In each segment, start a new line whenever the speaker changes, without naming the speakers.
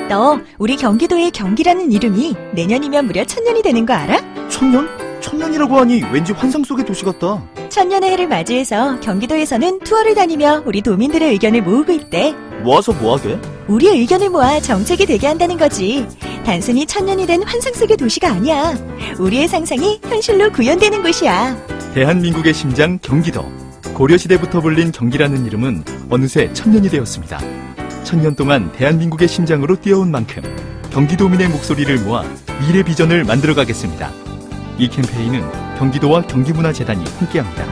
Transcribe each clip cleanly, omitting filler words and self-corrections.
너 우리 경기도의 경기라는 이름이 내년이면 무려 1000년이 되는 거 알아?
1000년? 1000년이라고 하니 왠지 환상 속의 도시 같다.
1000년의 해를 맞이해서 경기도에서는 투어를 다니며 우리 도민들의 의견을 모으고 있대.
모아서 뭐하게?
우리의 의견을 모아 정책이 되게 한다는 거지. 단순히 1000년이 된 환상 속의 도시가 아니야. 우리의 상상이 현실로 구현되는 곳이야.
대한민국의 심장 경기도. 고려시대부터 불린 경기라는 이름은 어느새 1000년이 되었습니다. 1000년 동안 대한민국의 심장으로 뛰어온 만큼 경기도민의 목소리를 모아 미래 비전을 만들어가겠습니다. 이 캠페인은 경기도와 경기문화재단이 함께합니다.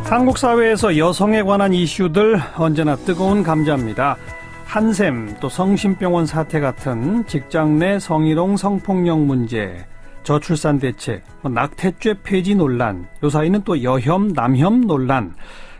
한국 사회에서 여성에 관한 이슈들 언제나 뜨거운 감자입니다. 한샘, 또 성심병원 사태 같은 직장 내 성희롱 성폭력 문제, 저출산 대책, 낙태죄 폐지 논란, 요 사이는 또 여혐, 남혐 논란,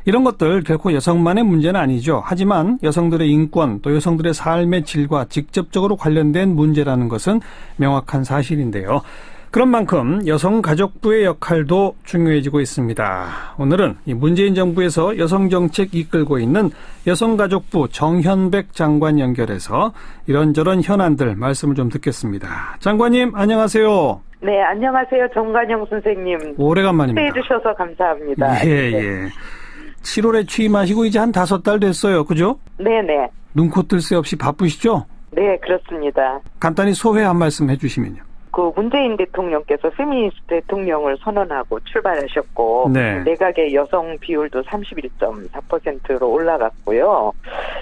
이런 것들 결코 여성만의 문제는 아니죠. 하지만 여성들의 인권, 또 여성들의 삶의 질과 직접적으로 관련된 문제라는 것은 명확한 사실인데요. 그런 만큼 여성가족부의 역할도 중요해지고 있습니다. 오늘은 이 문재인 정부에서 여성정책 이끌고 있는 여성가족부 정현백 장관 연결해서 이런저런 현안들 말씀을 좀 듣겠습니다. 장관님, 안녕하세요.
네, 안녕하세요. 정관영 선생님.
오래간만입니다.
초대해 주셔서 감사합니다.
예, 예. 7월에 취임하시고 이제 한 5달 됐어요. 그죠?
네네.
눈코 뜰 새 없이 바쁘시죠?
네, 그렇습니다.
간단히 소회 한 말씀 해주시면요.
그 문재인 대통령께서 페미니스트 대통령을 선언하고 출발하셨고,
네.
내각의 여성 비율도 31.4%로 올라갔고요.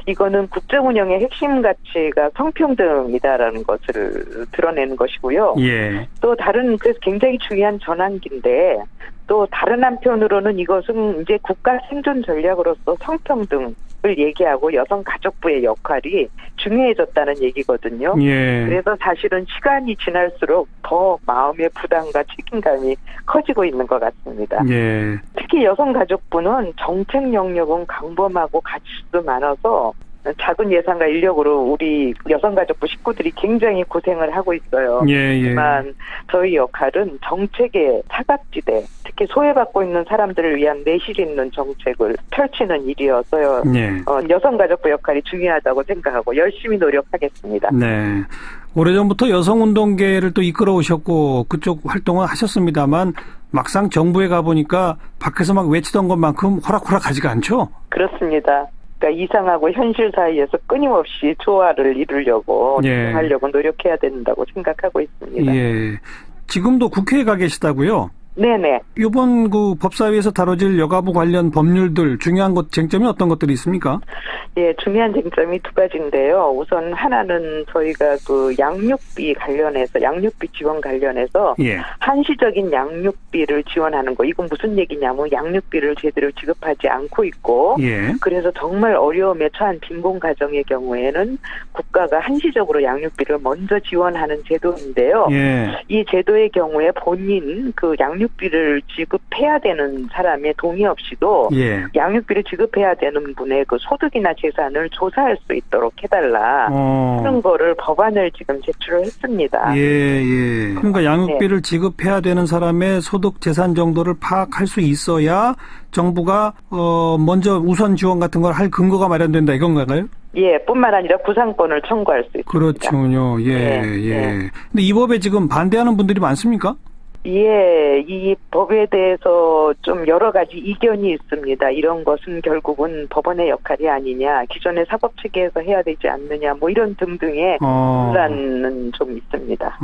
이거는 국정운영의 핵심 가치가 성평등이다라는 것을 드러내는 것이고요.
예.
또 다른, 그래서 굉장히 중요한 전환기인데, 또 다른 한편으로는 이것은 이제 국가 생존 전략으로서 성평등을 얘기하고 여성가족부의 역할이 중요해졌다는 얘기거든요.
예.
그래서 사실은 시간이 지날수록 더 마음의 부담과 책임감이 커지고 있는 것 같습니다.
예.
특히 여성가족부는 정책 영역은 광범하고 가치도 많아서 작은 예산과 인력으로 우리 여성가족부 식구들이 굉장히 고생을 하고 있어요.
예, 예.
하지만 저희 역할은 정책의 사각지대, 특히 소외받고 있는 사람들을 위한 내실 있는 정책을 펼치는 일이어서요.
예.
여성가족부 역할이 중요하다고 생각하고 열심히 노력하겠습니다.
네. 오래전부터 여성운동계를 또 이끌어 오셨고 그쪽 활동을 하셨습니다만 막상 정부에 가보니까 밖에서 막 외치던 것만큼 호락호락하지가 않죠?
그렇습니다. 그러니까 이상하고 현실 사이에서 끊임없이 조화를 이루려고
예.
하려고 노력해야 된다고 생각하고 있습니다.
예. 지금도 국회에 가 계시다고요?
네네.
이번 그 법사위에서 다뤄질 여가부 관련 법률들 중요한 것 쟁점이 어떤 것들이 있습니까?
예, 중요한 쟁점이 두 가지인데요. 우선 하나는 저희가 그 양육비 관련해서 양육비 지원 관련해서
예.
한시적인 양육비를 지원하는 거. 이건 무슨 얘기냐면 양육비를 제대로 지급하지 않고 있고
예.
그래서 정말 어려움에 처한 빈곤 가정의 경우에는 국가가 한시적으로 양육비를 먼저 지원하는 제도인데요.
예.
이 제도의 경우에 본인 그 양육비를 지급해야 되는 사람의 동의 없이도
예.
양육비를 지급해야 되는 분의 그 소득이나 재산을 조사할 수 있도록 해달라. 그런 거를 법안을 지금 제출을 했습니다.
예, 예. 그러니까 양육비를
네.
지급해야 되는 사람의 소득 재산 정도를 파악할 수 있어야 정부가 먼저 우선 지원 같은 걸 할 근거가 마련된다 이건가요?
예, 뿐만 아니라 구상권을 청구할 수 있습니다.
그렇군요. 예,
네,
예.
네.
근데 이 법에 지금 반대하는 분들이 많습니까?
예, 이 법에 대해서 좀 여러 가지 이견이 있습니다. 이런 것은 결국은 법원의 역할이 아니냐, 기존의 사법체계에서 해야 되지 않느냐, 뭐 이런 등등의 논란은 좀 있습니다.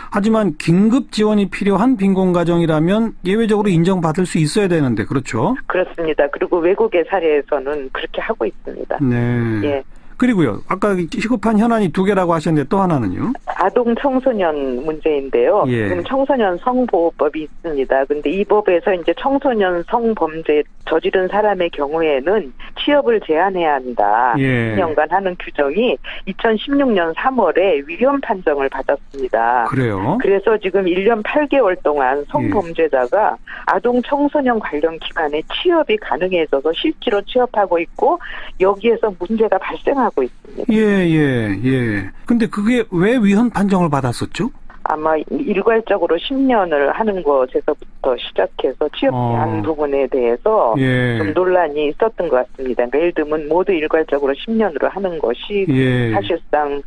하지만 긴급 지원이 필요한 빈곤가정이라면 예외적으로 인정받을 수 있어야 되는데, 그렇죠?
그렇습니다. 그리고 외국의 사례에서는 그렇게 하고 있습니다.
네.
예.
그리고요, 아까 시급한 현안이 2개라고 하셨는데 또 하나는요?
아동 청소년 문제인데요.
예.
지금 청소년 성보호법이 있습니다. 근데 이 법에서 이제 청소년 성범죄 저지른 사람의 경우에는 취업을 제한해야 한다.
예.
2년간 하는 규정이 2016년 3월에 위헌 판정을 받았습니다.
그래요?
그래서 지금 1년 8개월 동안 성범죄자가 아동 청소년 관련 기관에 취업이 가능해져서 실제로 취업하고 있고 여기에서 문제가 발생하고 있습니다.
예. 근데 그게 왜 위헌 판정을 받았었죠?
아마 일괄적으로 10년을 하는 것에서부터 시작해서 취업 제한 부분에 대해서 좀 논란이 있었던 것 같습니다. 예를 들면 모두 일괄적으로 10년으로 하는 것이 사실상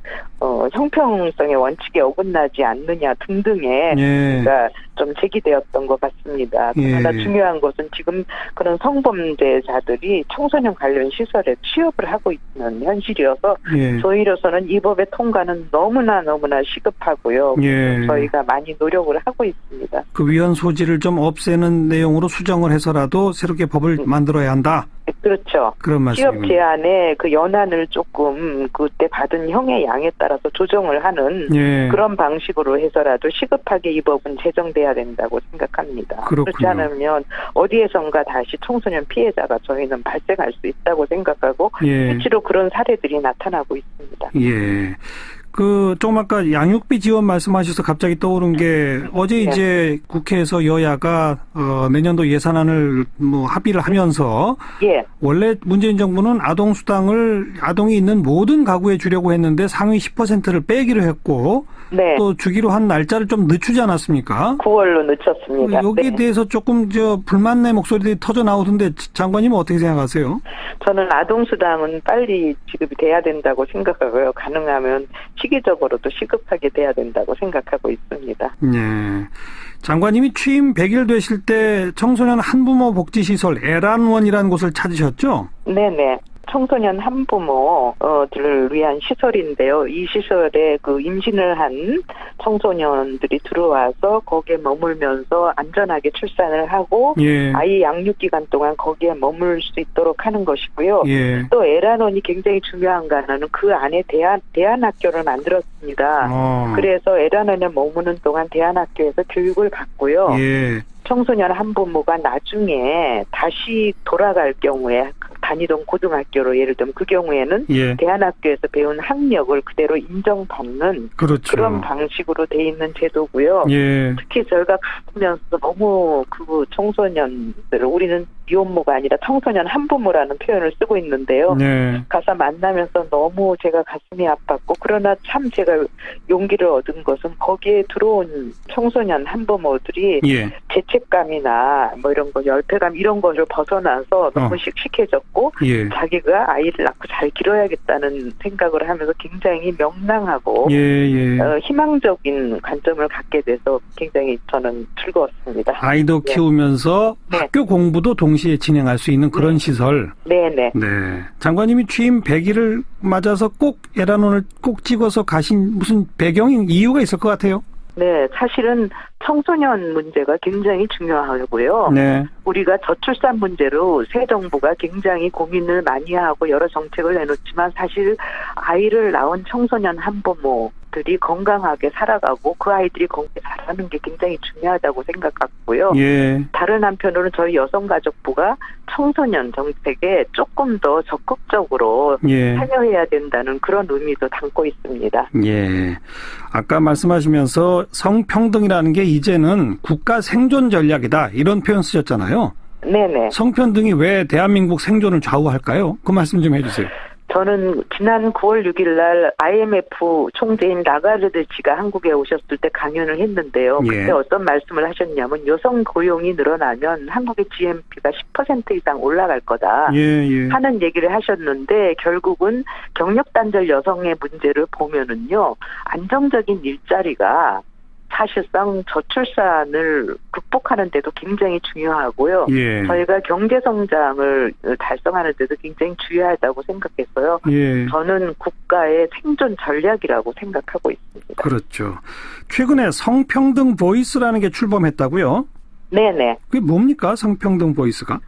형평성의 원칙에 어긋나지 않느냐 등등의 그러니까 좀 제기되었던 것 같습니다. 그러나 중요한 것은 지금 그런 성범죄자들이 청소년 관련 시설에 취업을 하고 있는 현실이어서 저희로서는 이 법의 통과는 너무나 시급하고요. 저희가 많이 노력을 하고 있습니다.
그 위헌 소지를 좀 없애는 내용으로 수정을 해서라도 새롭게 법을 만들어야 한다.
그렇죠.
그런 말씀이군요.
취업 제한의 그 연한을 조금 그때 받은 형의 양에 따라서 조정을 하는 그런 방식으로 해서라도 시급하게 이 법은 제정돼야 된다고 생각합니다.
그렇군요.
그렇지 않으면 어디에선가 다시 청소년 피해자가 저희는 발생할 수 있다고 생각하고 실제로 그런 사례들이 나타나고 있습니다.
조금 아까 양육비 지원 말씀하셔서 갑자기 떠오른 게 어제 이제 국회에서 여야가 내년도 예산안을 합의를 하면서 원래 문재인 정부는 아동수당을 아동이 있는 모든 가구에 주려고 했는데 상위 10%를 빼기로 했고 또 주기로 한 날짜를 좀 늦추지 않았습니까?
9월로 늦췄습니다.
여기에 대해서 조금 불만의 목소리들이 터져 나오던데 장관님은 어떻게 생각하세요?
저는 아동수당은 빨리 지급이 돼야 된다고 생각하고요. 가능하면 시기적으로도 시급하게 돼야 된다고 생각하고 있습니다.
장관님이 취임 100일 되실 때 청소년 한부모 복지시설 애란원이라는 곳을 찾으셨죠?
네네. 청소년 한부모들을 위한 시설인데요. 이 시설에 그 임신을 한 청소년들이 들어와서 거기에 머물면서 안전하게 출산을 하고 아이 양육 기간 동안 거기에 머물 수 있도록 하는 것이고요. 또 애란원이 굉장히 중요한 거는 그 안에 대안학교를 만들었습니다. 그래서 애란원에 머무는 동안 대안학교에서 교육을 받고요. 청소년 한부모가 나중에 다시 돌아갈 경우에 다니던 고등학교로 예를 들면 그 경우에는 대안학교에서 배운 학력을 그대로 인정받는 그런 방식으로 돼 있는 제도고요. 특히 저희가 가면서 너무 그 청소년들을 우리는 미혼모가 아니라 청소년 한부모라는 표현을 쓰고 있는데요. 가서 만나면서 너무 제가 가슴이 아팠고 그러나 참 제가 용기를 얻은 것은 거기에 들어온 청소년 한부모들이 죄책감이나 이런 거 열패감 이런 것을 벗어나서 너무 씩씩해졌고 자기가 아이를 낳고 잘 기러야겠다는 생각을 하면서 굉장히 명랑하고 희망적인 관점을 갖게 돼서 굉장히 저는 즐거웠습니다.
아이도 키우면서 학교 공부도 동시에 진행할 수 있는 그런 시설. 장관님이 취임 100일을 맞아서 꼭 애란원을 꼭 찍어서 가신 무슨 이유가 있을 것 같아요?
사실은 청소년 문제가 굉장히 중요하고요. 우리가 저출산 문제로 새 정부가 굉장히 고민을 많이 하고 여러 정책을 내놓지만 사실 아이를 낳은 청소년 한부모들이 건강하게 살아가고 그 아이들이 건강하게 살아가는 게 굉장히 중요하다고 생각하고요. 다른 한편으로는 저희 여성가족부가 청소년 정책에 조금 더 적극적으로 참여해야 된다는 그런 의미도 담고 있습니다.
아까 말씀하시면서 성평등이라는 게 이제는 국가 생존 전략이다 이런 표현 쓰셨잖아요. 성평등이 왜 대한민국 생존을 좌우할까요? 그 말씀 좀 해주세요.
저는 지난 9월 6일 날 IMF 총재인 라가르드치가 한국에 오셨을 때 강연을 했는데요. 그때 어떤 말씀을 하셨냐면 여성 고용이 늘어나면 한국의 GNP가 10% 이상 올라갈 거다 하는 얘기를 하셨는데 결국은 경력 단절 여성의 문제를 보면은요. 안정적인 일자리가 사실상 저출산을 극복하는 데도 굉장히 중요하고요. 저희가 경제성장을 달성하는 데도 굉장히 중요하다고 생각해서요. 저는 국가의 생존 전략이라고 생각하고 있습니다.
그렇죠. 최근에 성평등 보이스라는 게 출범했다고요? 그게 뭡니까? 성평등 보이스가?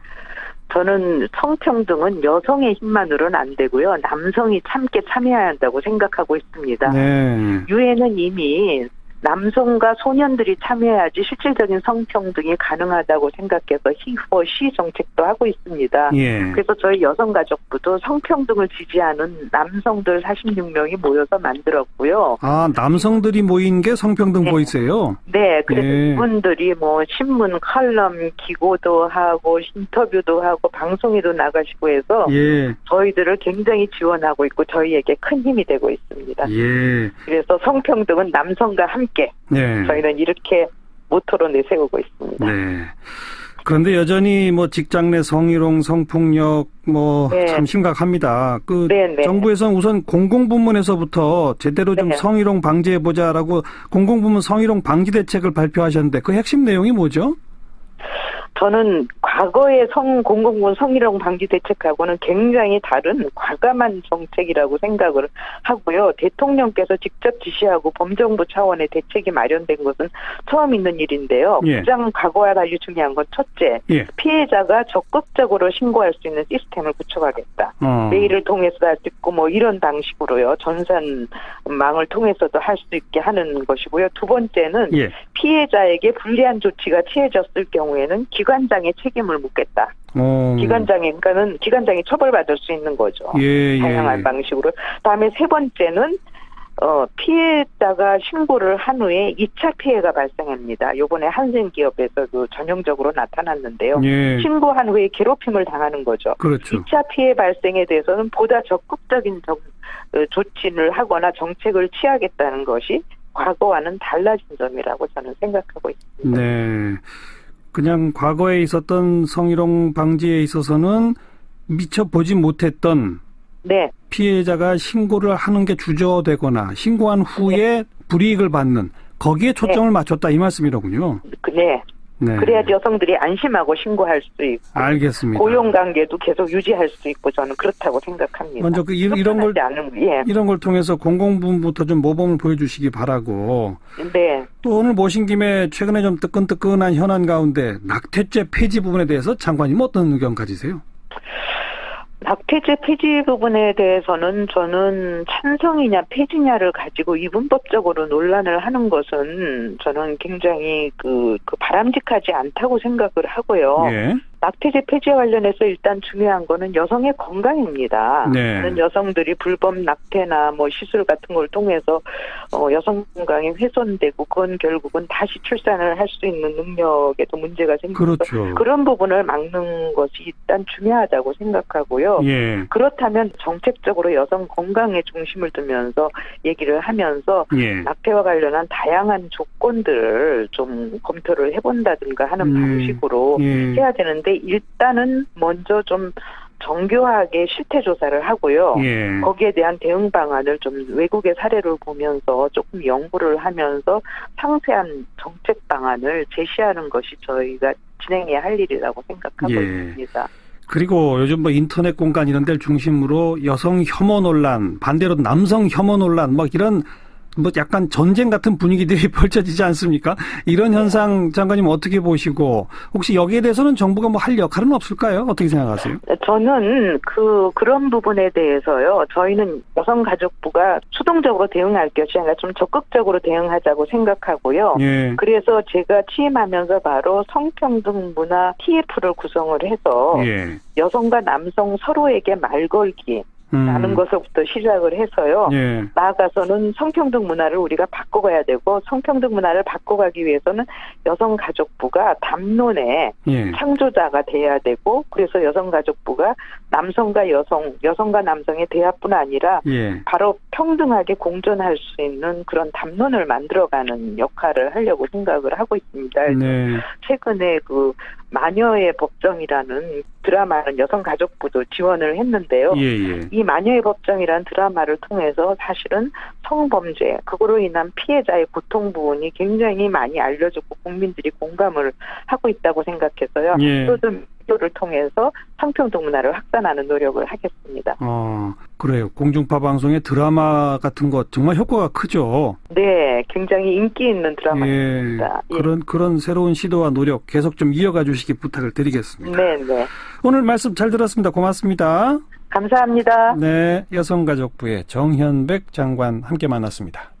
저는 성평등은 여성의 힘만으로는 안 되고요. 남성이 함께 참여해야 한다고 생각하고 있습니다. 유엔은 이미 남성과 소년들이 참여해야지 실질적인 성평등이 가능하다고 생각해서 He for She 정책도 하고 있습니다. 그래서 저희 여성가족부도 성평등을 지지하는 남성들 46명이 모여서 만들었고요.
남성들이 모인 게 성평등 보이스예요?
그래서 이분들이 신문, 칼럼, 기고도 하고 인터뷰도 하고 방송에도 나가시고 해서 저희들을 굉장히 지원하고 있고 저희에게 큰 힘이 되고 있습니다. 그래서 성평등은 남성과 함께 함께
네.
저희는 이렇게 모토로 내세우고 있습니다.
네. 그런데 여전히 뭐 직장 내 성희롱, 성폭력 참 심각합니다. 정부에서는 우선 공공부문에서부터 제대로 좀 성희롱 방지해 보자라고 공공부문 성희롱 방지 대책을 발표하셨는데 그 핵심 내용이 뭐죠?
저는 과거의 공공부문 성희롱 방지 대책하고는 굉장히 다른 과감한 정책이라고 생각을 하고요. 대통령께서 직접 지시하고 범정부 차원의 대책이 마련된 것은 처음 있는 일인데요. 가장 과거와 달리 중요한 건 첫째, 피해자가 적극적으로 신고할 수 있는 시스템을 구축하겠다. 메일을 통해서도 할 수 있고 이런 방식으로요. 전산망을 통해서도 할 수 있게 하는 것이고요. 두 번째는 피해자에게 불리한 조치가 취해졌을 경우에는 기관장의 책임을 묻겠다. 기관장이 처벌받을 수 있는 거죠. 다양한 방식으로. 그다음에 세 번째는 피해자가 신고를 한 후에 2차 피해가 발생합니다. 요번에 한센기업에서도 전형적으로 나타났는데요. 신고한 후에 괴롭힘을 당하는 거죠.
그렇죠.
2차 피해 발생에 대해서는 보다 적극적인 조치를 하거나 정책을 취하겠다는 것이 과거와는 달라진 점이라고 저는 생각하고 있습니다.
네. 그냥 과거에 있었던 성희롱 방지에 있어서는 미처 보지 못했던 피해자가 신고를 하는 게 주저되거나 신고한 후에 불이익을 받는 거기에 초점을 맞췄다 이 말씀이로군요.
네. 그래야 여성들이 안심하고 신고할 수 있고
알겠습니다.
고용관계도 계속 유지할 수 있고 저는 그렇다고 생각합니다.
먼저 이런 걸 통해서 공공부문부터 좀 모범을 보여주시기 바라고. 또 오늘 모신 김에 최근에 좀 뜨끈뜨끈한 현안 가운데 낙태죄 폐지 부분에 대해서 장관님 어떤 의견 가지세요?
낙태죄 폐지 부분에 대해서는 저는 찬성이냐 폐지냐를 가지고 이분법적으로 논란을 하는 것은 저는 굉장히 바람직하지 않다고 생각을 하고요. 낙태죄 폐지와 관련해서 일단 중요한 거는 여성의 건강입니다. 많은 여성들이 불법 낙태나 시술 같은 걸 통해서 여성 건강이 훼손되고 그건 결국은 다시 출산을 할 수 있는 능력에도 문제가 생기고 그런 부분을 막는 것이 일단 중요하다고 생각하고요. 그렇다면 정책적으로 여성 건강에 중심을 두면서 얘기를 하면서 낙태와 관련한 다양한 조건들을 좀 검토를 해본다든가 하는 방식으로 해야 되는데 일단은 먼저 좀 정교하게 실태 조사를 하고요. 거기에 대한 대응 방안을 좀 외국의 사례를 보면서 조금 연구를 하면서 상세한 정책 방안을 제시하는 것이 저희가 진행해야 할 일이라고 생각하고 있습니다.
그리고 요즘 인터넷 공간 이런 데를 중심으로 여성 혐오 논란, 반대로 남성 혐오 논란 이런 약간 전쟁 같은 분위기들이 펼쳐지지 않습니까? 이런 현상 장관님 어떻게 보시고 혹시 여기에 대해서는 정부가 할 역할은 없을까요? 어떻게 생각하세요?
저는 그런 부분에 대해서요. 저희는 여성가족부가 수동적으로 대응할 것이 아니라 좀 적극적으로 대응하자고 생각하고요. 그래서 제가 취임하면서 바로 성평등 문화 TF를 구성을 해서 여성과 남성 서로에게 말 걸기 라는 것부터 시작을 해서요. 나아가서는 성평등 문화를 우리가 바꿔가야 되고 성평등 문화를 바꿔가기 위해서는 여성가족부가 담론의 창조자가 돼야 되고 그래서 여성가족부가 남성과 여성과 남성의 대화뿐 아니라 바로 평등하게 공존할 수 있는 그런 담론을 만들어가는 역할을 하려고 생각을 하고 있습니다. 최근에 마녀의 법정이라는 드라마는 여성가족부도 지원을 했는데요. 이 마녀의 법정이라는 드라마를 통해서 사실은 성범죄, 그거로 인한 피해자의 고통 부분이 굉장히 많이 알려졌고 국민들이 공감을 하고 있다고 생각해서요. 또좀 를 통해서 성평등 문화를 확산하는 노력을 하겠습니다.
그래요. 공중파 방송의 드라마 같은 것 정말 효과가 크죠.
네, 굉장히 인기 있는 드라마입니다.
그런 새로운 시도와 노력 계속 좀 이어가 주시기 부탁을 드리겠습니다.
네.
오늘 말씀 잘 들었습니다. 고맙습니다.
감사합니다.
네, 여성가족부의 정현백 장관 함께 만났습니다.